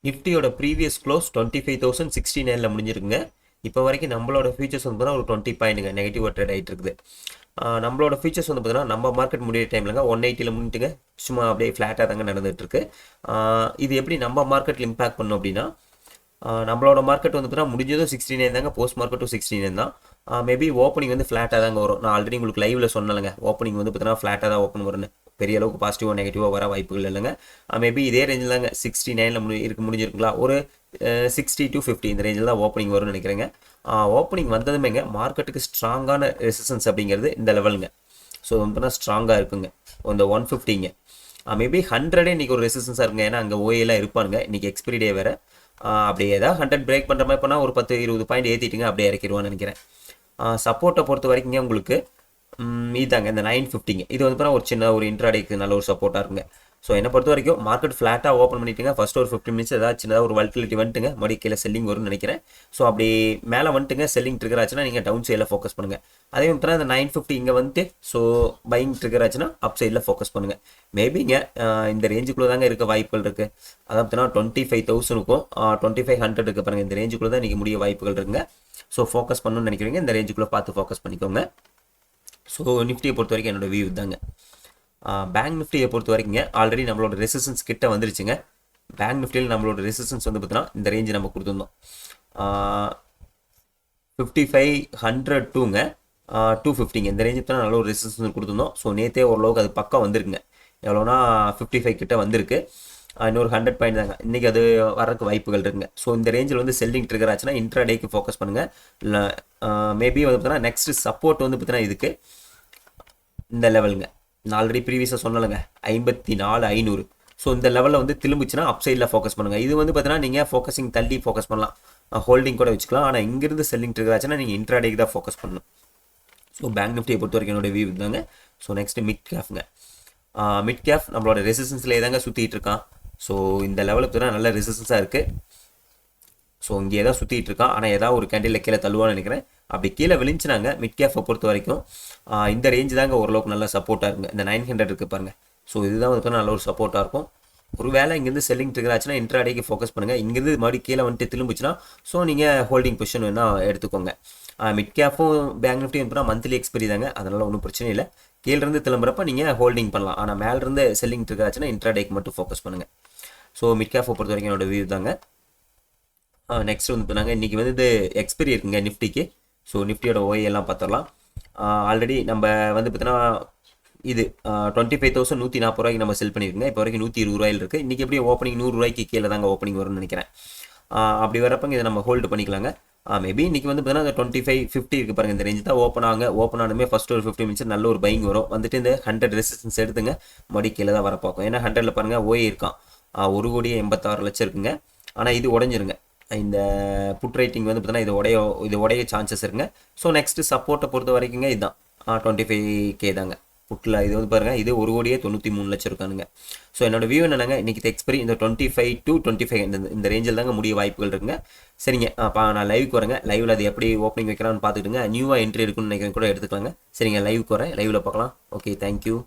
நிஃப்டியோட previous close 25,069 முடிஞ்சிருக்குங்க. இப்போ வரைக்கும் நம்மளோட ஃபியூச்சர்ஸ் வந்து பார்த்தீங்கன்னா ஒரு 20 பாயிண்ட்டுங்க நெகட்டிவ் ட்ரேட் ஆகிட்டு இருக்குது. நம்மளோட ஃபியூச்சர்ஸ் வந்து பார்த்தீங்கன்னா நம்ம மார்க்கெட் முடிய டைம்லங்க 180ல் முடிஞ்சுட்டுங்க சும்மா அப்படியே ஃப்ளாட்டாக தாங்க நடந்துகிட்டு இருக்கு. இது எப்படி நம்ம மார்க்கெட்டில் இம்பாக்ட் பண்ணும் அப்படின்னா, நம்மளோட மார்க்கெட் வந்து பார்த்தீங்கன்னா முடிஞ்சதும் 69 தாங்க, போஸ்ட் மார்க்கெட்டும் 69 தான். மேபி ஓப்பனிங் வந்து ஃப்ளாட்டாக தாங்க வரும். நான் ஆல்ரெடி உங்களுக்கு லைவில் சொன்னலைங்க, ஓப்பனிங் வந்து பார்த்தீங்கன்னா ஃப்ளாட்டாக தான் ஓப்பன் வரும்னு. பெரிய அளவுக்கு பாசிட்டிவாக நெகட்டிவாக வர வாய்ப்புகள் இல்லைங்க. மேபி இதே ரேஞ்சில் தாங்க 69ல் முடிஞ்சிருக்குங்களா, ஒரு 60 to 50 இந்த ரேஞ்சில் தான் ஓப்பனிங் வரும்னு நினைக்கிறேங்க. ஓப்பனிங் வந்ததுமேங்க மார்க்கெட்டுக்கு ஸ்ட்ராங்கான ரெசிஸ்டன்ஸ் அப்படிங்கிறது இந்த லெவலுங்க. ஸோ வந்து ஸ்ட்ராங்காக இருக்குங்க இந்த 150ங்க. மேபி 100 இன்றைக்கி ஒரு ரெசிஸ்டன்ஸாக இருக்குங்க. ஏன்னா அங்கே ஓஏலாம் இருப்பானுங்க, இன்றைக்கி எக்ஸ்பிரி டே வேறு. அப்படியே ஏதாவது 100 பிரேக் பண்ணுற மாதிரி பண்ணால் ஒரு 10-20 பாயிண்ட் ஏற்றிட்டுங்க அப்படியே இறக்கிடுவான்னு நினைக்கிறேன். சப்போர்ட்டை பொறுத்த வரைக்குங்க உங்களுக்கு இதாங்க இந்த 950ங்க. இது வந்து ஒரு சின்ன ஒரு இன்ட்ராடேக்கு நல்ல ஒரு சப்போர்ட்டாக இருக்குங்க. ஸோ என்னை பொறுத்த வரைக்கும் மார்க்கெட் ஃப்ளாட்டாக ஓப்பன் பண்ணிட்டுங்க ஃபஸ்ட் ஒரு 15 மினிட்ஸ் ஏதாவது சின்னதாக ஒரு வல்டிலிட்டி வந்துட்டுங்க மறுபடி கீழே செல்லிங் வரும்னு நினைக்கிறேன். ஸோ அப்படி மேலே வந்துட்டுங்க செல்லிங் ட்ரிகர் ஆச்சுன்னா நீங்கள் டவுன் சைடில் ஃபோக்கஸ் பண்ணுங்கள். அதே மாதிரி இந்த 950 இங்கே வந்துட்டு ஸோ பையிங் ட்ரிகர் ஆச்சுன்னா அப் சைடில் ஃபோக்கஸ் பண்ணுங்கள். மேபிங்க இந்த ரேஞ்சுக்குள்ளே தாங்க இருக்க வாய்ப்புகள் இருக்குது. அதாவது பார்த்தீங்கன்னா 25,000க்கும் 2500 இருக்குது பாருங்கள், இந்த ரேஞ்சுக்குள்ளே தான் இன்றைக்கி முடிய வாய்ப்புகள் இருக்குங்க. ஸோ ஃபோக்கஸ் பண்ணணும்னு நினைக்கிறீங்க இந்த ரேஞ்சுக்குள்ளே பார்த்து ஃபோக்கஸ் பண்ணிக்கோங்க. ஸோ நிஃப்டியை பொறுத்த வரைக்கும் என்னோடய வியூ தாங்க. பேங்க் நிஃப்டியை பொறுத்த வரைக்குங்க ஆல்ரெடி நம்மளோட ரெசிஸ்டன்ஸ் கிட்ட வந்துருச்சுங்க. பேங்க் நிஃப்டியில் நம்மளோட ரெசிஸ்டன்ஸ் வந்து பார்த்தீங்கன்னா இந்த ரேஞ்சு நம்ம கொடுத்துருந்தோம் 5500 டூங்க 250ங்க. இந்த ரேஞ்சு தான் நல்ல ஒரு ரெசிஸ்டன்ஸ் கொடுத்துருந்தோம். ஸோ நேற்றே ஓரளவுக்கு அது பக்கம் வந்துருக்குங்க. எவ்வளோனா 55 கிட்ட வந்திருக்கு. இன்னொரு 100 பாயிண்ட் தாங்க இன்றைக்கி அது வரக்கு வாய்ப்புகள் இருக்குங்க. ஸோ இந்த ரேஞ்சில் வந்து செல்லிங் ட்ரிகர் ஆச்சுன்னா இன்ட்ராடேக்கு ஃபோக்கஸ் பண்ணுங்கள். இல்லை மேபி வந்து பார்த்தீங்கன்னா நெக்ஸ்ட் சப்போர்ட் வந்து பார்த்தீங்கன்னா இதுக்கு இந்த லெவலுங்க. நான் ஆல்ரெடி ப்ரீவியஸாக சொன்னலைங்க 54,500. ஸோ இந்த லெவலில் வந்து திரும்பிச்சுன்னா அப் சைடில் ஃபோக்கஸ் பண்ணுங்கள். இது வந்து பார்த்தீங்கன்னா நீங்கள் ஃபோக்கஸிங் தள்ளி ஃபோக்கஸ் பண்ணலாம், ஹோல்டிங் கூட வச்சுக்கலாம். ஆனால் இங்கேருந்து செல்லிங் ட்ரிகர் ஆச்சுன்னா நீங்கள் இன்ட்ராடேக்கு தான் ஃபோக்கஸ் பண்ணணும். ஸோ பேங்க் நிஃப்டியை பொறுத்த வரைக்கும் என்னோட வியூ தாங்க. ஸோ நெக்ஸ்ட்டு மிட் கேஃப்ங்க. மிட் கேஃப் நம்மளோட ரெசிஸ்டன்ஸ்லேயே தாங்க சுற்றிட்டு இருக்கான். ஸோ இந்த லெவலுக்கு தான் நல்ல ரெசிஸ்டன்ஸாக இருக்குது. ஸோ இங்கே தான் சுற்றிட்டு இருக்கான். ஆனால் ஏதாவது ஒரு கேண்டில் கீழே தள்ளுவான்னு நினைக்கிறேன். அப்படி கீழே விழிஞ்சினாங்க மிட் கேஃபை பொறுத்த வரைக்கும் இந்த ரேஞ்சு தாங்க ஓரளவுக்கு நல்ல சப்போர்ட்டாக இருக்குங்க. இந்த 900 இருக்குது பாருங்கள். ஸோ இதுதான் வந்து நல்ல ஒரு சப்போர்ட்டாக இருக்கும். ஒரு வேளை இங்கேருந்து செல்லிங் ட்ரிகர் ஆச்சுன்னா இன்ட்ராடேக்கு ஃபோக்கஸ் பண்ணுங்கள். இங்கேருந்து மறுபடியும் கீழே வந்துட்டு திரும்பிச்சுன்னா ஸோ நீங்கள் ஹோல்டிங் பொசிஷன் வேணால் எடுத்துக்கோங்க. மிட் கேஃபும் பேங்க் நிஃப்டியும் வந்து மந்த்லி எக்ஸ்பெரி தாங்க, அதனால் ஒன்றும் பிரச்சனை இல்லை. கீழேருந்து திரும்புறப்ப நீங்கள் ஹோல்டிங் பண்ணலாம். ஆனால் மேலேருந்து செல்லிங் ட்ரிகர் ஆச்சுன்னா இன்ட்ராடேக்கு மட்டும் ஃபோக்கஸ் பண்ணுங்கள். ஸோ மிட் கேஃபை பொறுத்த வரைக்கும் என்னோட வியூ தாங்க. நெக்ஸ்ட் வந்து நாங்கள் இன்றைக்கி வந்து இது எக்ஸ்பெரி இருக்குங்க நிஃப்டிக்கு. ஸோ நிஃப்டியோட ஓஏ எல்லாம் பார்த்துடலாம். ஆல்ரெடி நம்ம வந்து பார்த்தீங்கன்னா இது 25,140 ரூபாய்க்கு நம்ம செல் பண்ணியிருக்கோங்க. இப்போ வரைக்கும் 120 ரூபாயில் இருக்குது. இன்றைக்கி எப்படி ஓப்பனிங் 100 ரூபாய்க்கு கீழே தாங்க ஓப்பனிங் வரும்னு நினைக்கிறேன். அப்படி வரப்பங்க இதை நம்ம ஹோல்டு பண்ணிக்கலாங்க. மேபி இன்றைக்கி வந்து பார்த்தீங்கன்னா 2550 இருக்குது பாருங்கள், இந்த ரேஞ்சு தான் ஓப்பன் ஆனுமே ஃபஸ்ட் ஒரு 15 மினிட்ஸ் நல்ல ஒரு பையிங் வரும். வந்துட்டு இந்த 100 ரெசிஸ்டன்ஸ் எடுத்துங்க மறுபடி கீழே தான் வர பார்க்கும். ஏன்னா 100ல் பாருங்கள் ஓஏ இருக்கான் 1,86,00,000 இருக்குங்க. ஆனால் இது உடஞ்சிருங்க. இந்த புட் ரைட்டிங் வந்து பார்த்தீங்கன்னா இது உடைய சான்சஸ் இருக்குங்க. ஸோ நெக்ஸ்ட்டு சப்போர்ட்டை பொறுத்த வரைக்குங்க இதுதான் 25K தாங்க புட்டில். இது வந்து பாருங்கள் இது 1,93,00,000 இருக்கானுங்க. ஸோ என்னோட வியூ என்னங்க, இன்றைக்கி எக்ஸ்பெரி இந்த 25 to 25 இந்த ரேஞ்சில் தாங்க முடிய வாய்ப்புகள் இருக்குங்க. சரிங்க, நான் லைவுக்கு வரேங்க. லைவில் அது எப்படி ஓப்பனிங் வைக்கிறான்னு பார்த்துக்கிட்டுங்க. நியூவாக என்ட்ரி இருக்குன்னு நினைக்கிறேன் கூட எடுத்துக்கலாங்க. சரிங்க, லைவுக்கு வரேன், லைவில் பார்க்கலாம். Okay, thank you.